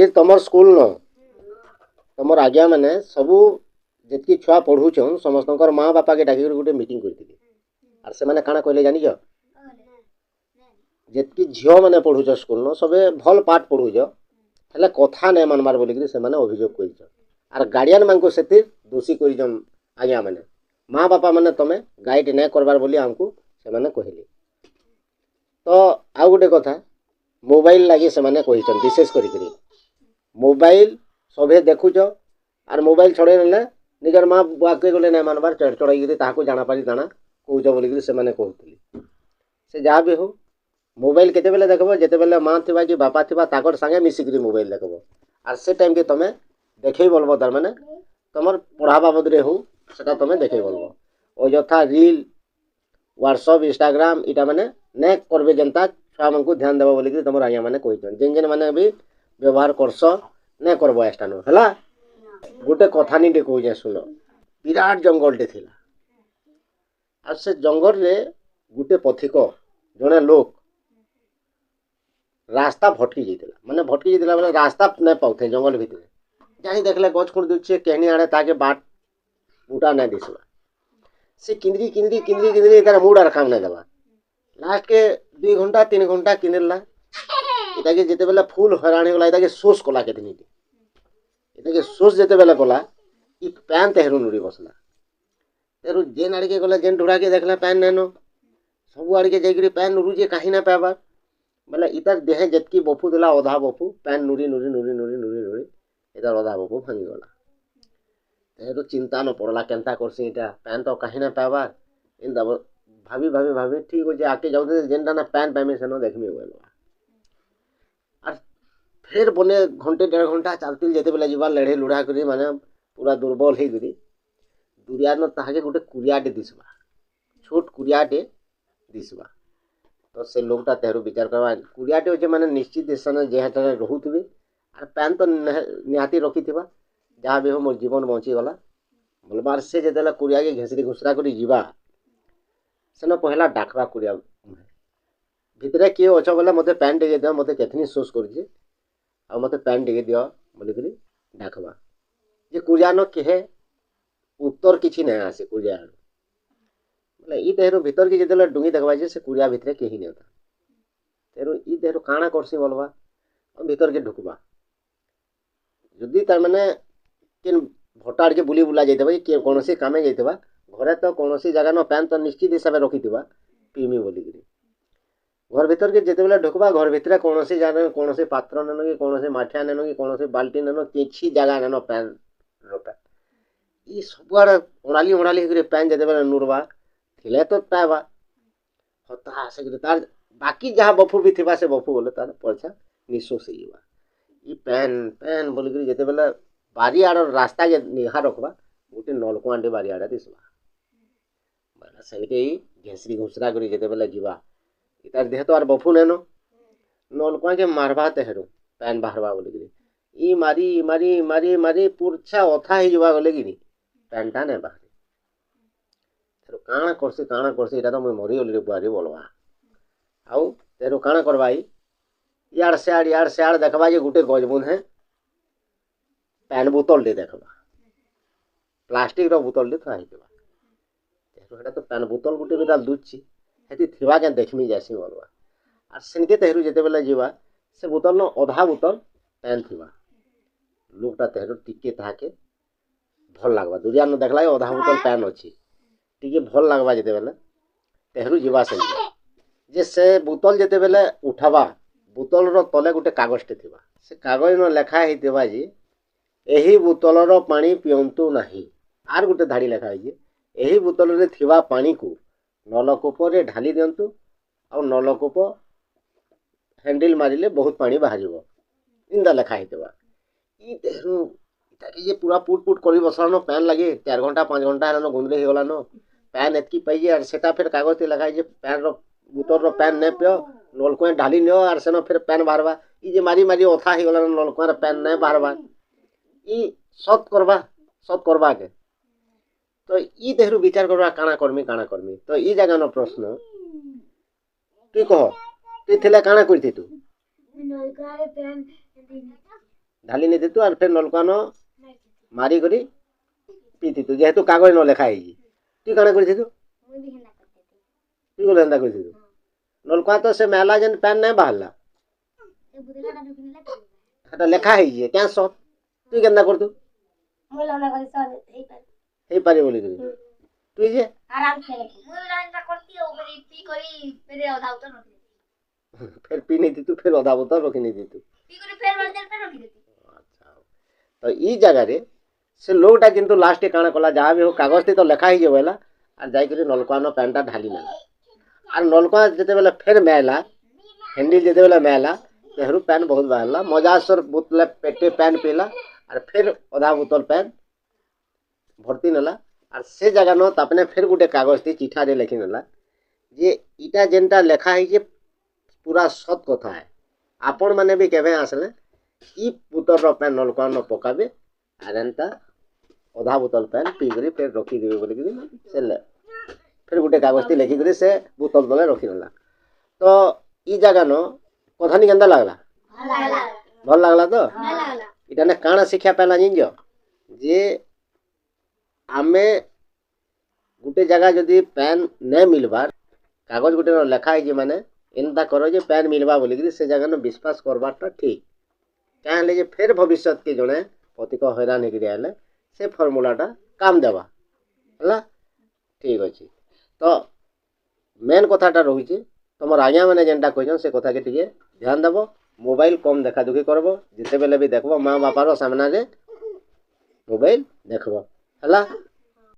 आज तुम स्कूल न तुम आज्ञा मैंने सबू जितकी छुआ पढ़ुचन समस्त माँ बापा के डाक गोटे मीटिंग करती आर से मैंने काना कहले जानी जितकी झील मैंने पढ़ुच स्कूल न सबे भल पाठ पढ़ुच हेल्ले कथा नहीं मानबार बोलिक से अभियोग कर आर गार्डियन मान से दोषी कर आज्ञा मैंने माँ बापा मैंने तुम गाइड नहीं करबार बोली आमको से कहले तो आउ गोटे कथा मोबाइल लगे से विशेष करी मोबाइल सभे देखुच आर मोबाइल छड़े ना निजर माँ बुआ के गले नहीं मानबार चढ़ चढ़ाई जाना पारी दाना कौच बोलिक से कहते से जहाँ भी हो मोबाइल केते बेले देखब जेते बेले माँ थिबा कि बापा थिबा ताकर संगे मिसिक मोबाइल देखब आर से टाइम के तुम देखे बोलबो तार माने तुम पढ़ा बाबद हो सेटा तुम देखे बोलबो अयथा रील व्हाट्सएप इंस्टाग्राम इटा माने नहीं करबे जनता छुआ मन को ध्यान देव बोलिक तुम आज्ञा मैंने कहते जेन जेन मैंने भी व्यवहार करस नहीं करब एस्टान है गोटे कथा नहीं कहे शुण विराट जंगलटे थी आ से जंगल रे गोटे पथिक जड़े लोक रास्ता भटकी जाता माने भटकी जाता बोले रास्ता नहीं पाते जंगल भितर जाही देखले गच खुण दूचे कहनी आड़े ताके बाट बूटा नहीं दिसवा से किंदरी किंदरी किंदरी किंदरी तार मुड आर काम नहीं देवा लास्ट के 2 घंटा 3 घंटा किनला इटा के जेते बेला फुल हैरान होला इटा के सोस कला के दिनी इटा के सोस जेते बेला कला इ पैन तेहरू नुरी बसला तेरू जेन आड़ के गला जेन ढुड़ा के देखला पैन नेनो सब आड़ के जाइकरी पैन नुरुजे काहे ना पाबार बोले इतार देहे जेतकी बफू देला अधा बफू पैन नुरी नुरी नुरी नुरी नुरी नुरी इतार अधा बफू भांगी गला तेरू चिंता न पड़ला केनता करसी इटा पैन तो काहे ना पाबार इन दब भाभी भाभी भाभी ठीक हो आके जाऊे जेनटा ना पैन पाइमे सेनो देखमी हुए और फिर बने घंटे 1.5 घंटा चलती जेते बेला जीवा लड़े लुढ़ा करी माने पूरा दुर्बल हो गई दुरिया न ताके गोटे कुरियाटे दिसबा छोट कुरियाटे दिसबा तो से लोकटा तेहरू विचार करवा कुरियाटे होचे माने निश्चित स्थान जेहाटा रहुथबे और पैन तो निहाती रखिथिबा जहाँ भी हो मोर जीवन बची गला बोलबार से जेतेला कुरिया के घेसरी घुसरा करी जीवा सेन पहला डाकवा कुरिया भितरे किए अछ बोले मते पैन टिके दियो मते केथनी सोच करजे आ मते पैन टिके दियो बोलिकरी डाकवा जे कुरिया न केहे उत्तर किछि नहीं आसे कुरिया बोले ई तेहरू भीतर की जेतेला डुंगी देखबा जे से कुरिया भितरे केही नहीं था तेरू ई तेहरू काना करसी बोलबा भीतर के ढुकबा जदि तार माने केन भटाड़ के बुली बुला जाइतबा कि कोनोसी कामे जाइतबा घरे तो कोनोसी जगह न पैन तो निश्चित हिसाब से रखिथिबा पीमी बोलिकरी घर भीतर के जेते बेला ढुकबा घर भितर कोनोसी जाने कोनोसी पात्र नेनो कि कोनोसी माठिया नेनो कि कोनोसी बाल्टी नेनो किछि जगह नेनो पैन रोटा ई सबुआड़ ओणाली ओणाली करे पैन जेते बेला नुरबा थिले तो पाबा होता से तार बाकी जहाँ बफू भी थिबा से बफू बोले तार पछा निसो से जीवा ई पैन पैन बोलिकरी जेते बेला बारी आड़ रास्ता के निहा रखबा गोटे नलकुआंटे बारी आड़ दिसबा बला सेलके घेसरी घुसरा करी जेते बेला जीवा इतार देह तो आर बफू नेनो नलकुआ के मारबा तेहरू पैन बाहरबा बोलिकरी ई मारी मारी मारी मारी पुरछा अथा ही जीवा गले कि पैनटा ने बाहरी तेरो काना करसी इटा तो मुई मरी गली रे बुआरी बोलबा आउ तेरो काना करबा यार से देखबा जे गुटे गजबुन है पैन बोतल दे देखबा प्लास्टिक रो बोतल दे था हितबा तेरो हेटा तो पैन बोतल गुटे बिता दुछि हेती थिबा के देखमी जासी बोलबा आर सेनके तेहरू जेते बेला जीवा से बोतल न आधा बोतल पैन थिबा लोकटा तेहरू टिके ताके भल लागबा दुरिया न देखला आधा बोतल पैन अछि टिके भल लागबा जेते बेला तेहरू जीवा से जे से बोतल जेते बेला उठाबा बोतल रो तले गुटे कागजटे थिबा से कागज न लेखा हितबा जे एही बोतल रो पानी पियंतु नाही आर गुटे धाड़ी लेखा है एही बोतल रे थिबा पानी को नलकूप रे ढाली दियंतु और नलकूप हैंडल मारिले बहुत पानी बाहर इंदा लेखा हितबा ई तेहरू ताकि ये पूरा पुट पुट करी बसलानो पैन लगे 4 घंटा 5 घंटा हेलानो गुंदरे हे गलानो पैन एतकी पाइए और सेटा फिर कागज ते लगा जे पैन रो बोतल रो पैन ने पियो नलकुआ ढाली नियो और सेनो फिर पैन बाहरबा ई जे मारी मारी ओथा हे गलानो नलकुआ रे पैन ने बाहरबा ई सत करबा के तो ई देहरु विचार करबा काना करमी तो ई जगह न प्रश्न तू कह तू थिले काना करथि तू ढाली नहीं देतु और फिर नलका न मारी करी पीती जेहेतु कागज न लेखा है तु काना कर तु एंता कर नलका तो से मेला जेन पैन नहीं बाहरला हेटा लेखा है क्या सब तु केंता कर तु हे पारे बोली कर तु जे आराम से मुई लाइन करती हो मेरी पी करी मेरे आधा उतर रखी फिर पी नहीं थी तू फिर आधा बोतल रखी नहीं थी तू पी करी फिर वाले दिन पे रखी देती अच्छा तो ई जगह रे से लोगटा किंतु लास्ट काना कला जहाँ भी हो कागज थी तो लेखा ही जेला और जाई करी नलका न पैनटा ढाली नेला और नलका जेते बेला फिर मेला हैंडल जेते बेला मेला तेहरू पैन बहुत बाहरला मजासर बोतल पेटे पैन पीला और फिर आधा बोतल पैन भर्ती नेला और से जगह न तापने फिर गोटे कागज थी चिठा रे लिखि नेला जे इटा जेनटा लेखा है जे पूरा सत कथा है आपण माने भी केबे आसले ई बोतल रो पैन नलका न पकाबे और एंता आधा बोतल पैन पी करी फिर रखी देबे बोली कि से ले फिर गोटे कागज थी लिखि करी से बोतल तले रखि नेला तो ई जगह न कथानी केंदा लागला भल लागला तो इटा ने काना शिक्षा पाला जिंजो जे आमे गोटे जगह जदि पैन नहीं मिलबार कागज गोटे न लेखा है माने एंता करो जे पैन मिलबा बोली कि से जगह न विश्वास करबाटा ठीक क्या है जे फिर भविष्य के जड़े पतिक हैरान होकर आए से फर्मुलाटा काम देवा है ठीक अच्छे तो मेन कथाटा रही तुम आज्ञा मैंने जेनटा कहन से कथा के टिके ध्यान देव मोबाइल कम देखा दुखी करब जिते बेले भी देखब माँ बापार सामना रे मोबाइल देखब है।